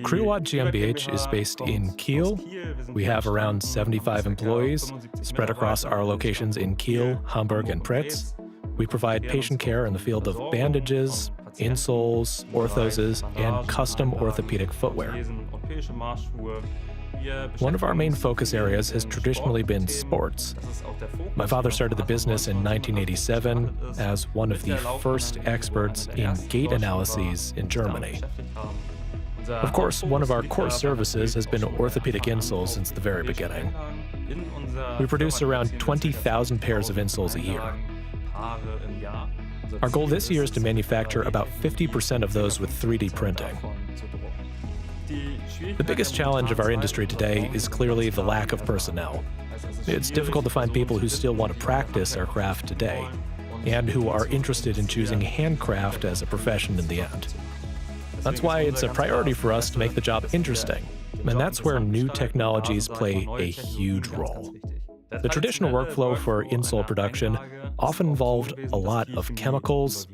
Kriwat GmbH is based in Kiel. We have around 75 employees spread across our locations in Kiel, Hamburg, and Pretz. We provide patient care in the field of bandages, insoles, orthoses, and custom orthopedic footwear. One of our main focus areas has traditionally been sports. My father started the business in 1987 as one of the first experts in gait analyses in Germany. Of course, one of our core services has been orthopedic insoles since the very beginning. We produce around 20,000 pairs of insoles a year. Our goal this year is to manufacture about 50% of those with 3D printing. The biggest challenge of our industry today is clearly the lack of personnel. It's difficult to find people who still want to practice our craft today, and who are interested in choosing handcraft as a profession in the end. That's why it's a priority for us to make the job interesting, and that's where new technologies play a huge role. The traditional workflow for insole production often involved a lot of chemicals.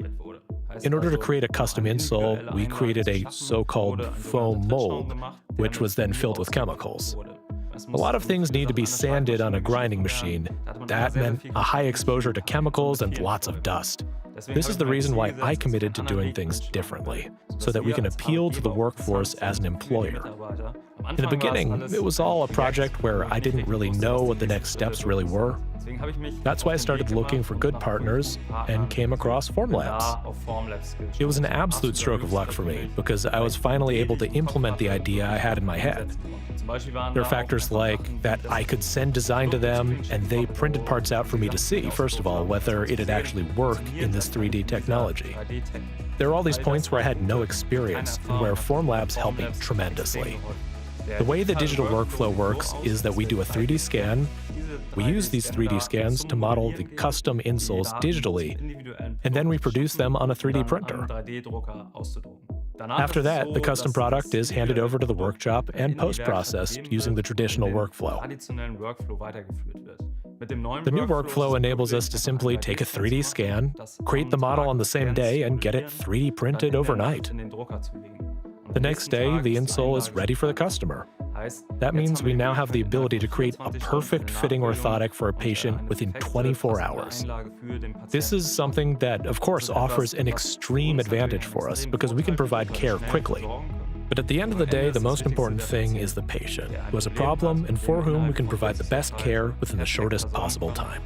In order to create a custom insole, we created a so-called foam mold, which was then filled with chemicals. A lot of things need to be sanded on a grinding machine. That meant a high exposure to chemicals and lots of dust. This is the reason why I committed to doing things differently, so that we can appeal to the workforce as an employer. In the beginning, it was all a project where I didn't really know what the next steps really were. That's why I started looking for good partners and came across Formlabs. It was an absolute stroke of luck for me, because I was finally able to implement the idea I had in my head. There are factors like that I could send design to them, and they printed parts out for me to see, first of all, whether it'd actually work in this 3D technology. There are all these points where I had no experience, and where Formlabs helped me tremendously. The way the digital workflow works is that we do a 3D scan. We use these 3D scans to model the custom insoles digitally, and then we produce them on a 3D printer. After that, the custom product is handed over to the workshop and post-processed using the traditional workflow. The new workflow enables us to simply take a 3D scan, create the model on the same day, and get it 3D printed overnight. The next day, the insole is ready for the customer. That means we now have the ability to create a perfect fitting orthotic for a patient within 24 hours. This is something that, of course, offers an extreme advantage for us because we can provide care quickly. But at the end of the day, the most important thing is the patient, who has a problem and for whom we can provide the best care within the shortest possible time.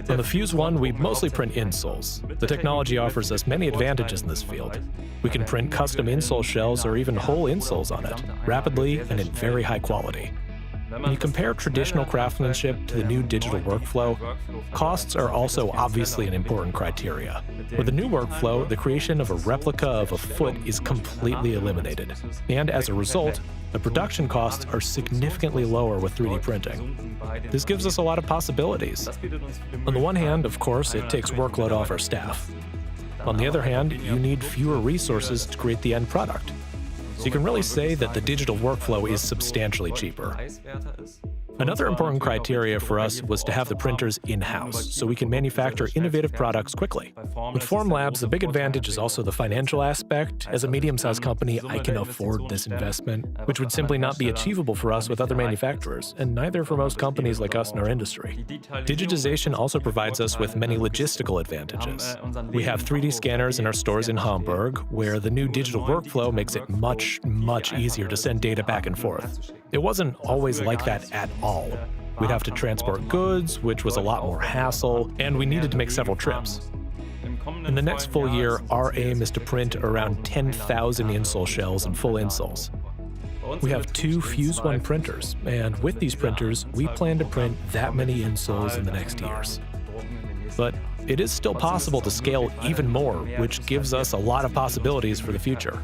On the Fuse One, we mostly print insoles. The technology offers us many advantages in this field. We can print custom insole shells or even whole insoles on it, rapidly and in very high quality. When you compare traditional craftsmanship to the new digital workflow, costs are also obviously an important criteria. With the new workflow, the creation of a replica of a foot is completely eliminated, and as a result, the production costs are significantly lower with 3D printing. This gives us a lot of possibilities. On the one hand, of course, it takes workload off our staff. On the other hand, you need fewer resources to create the end product. So you can really say that the digital workflow is substantially cheaper. Another important criteria for us was to have the printers in-house, so we can manufacture innovative products quickly. With Formlabs, the big advantage is also the financial aspect. As a medium-sized company, I can afford this investment, which would simply not be achievable for us with other manufacturers, and neither for most companies like us in our industry. Digitization also provides us with many logistical advantages. We have 3D scanners in our stores in Hamburg, where the new digital workflow makes it much easier to send data back and forth. It wasn't always like that at all. We'd have to transport goods, which was a lot more hassle, and we needed to make several trips. In the next full year, our aim is to print around 10,000 insole shells and full insoles. We have 2 Fuse One printers, and with these printers, we plan to print that many insoles in the next years. But it is still possible to scale even more, which gives us a lot of possibilities for the future.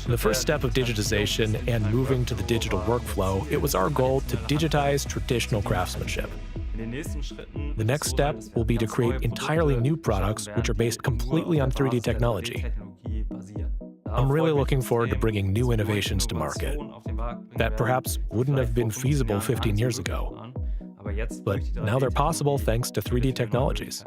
The first step of digitization and moving to the digital workflow, it was our goal to digitize traditional craftsmanship. The next step will be to create entirely new products which are based completely on 3D technology. I'm really looking forward to bringing new innovations to market that perhaps wouldn't have been feasible 15 years ago, but now they're possible thanks to 3D technologies.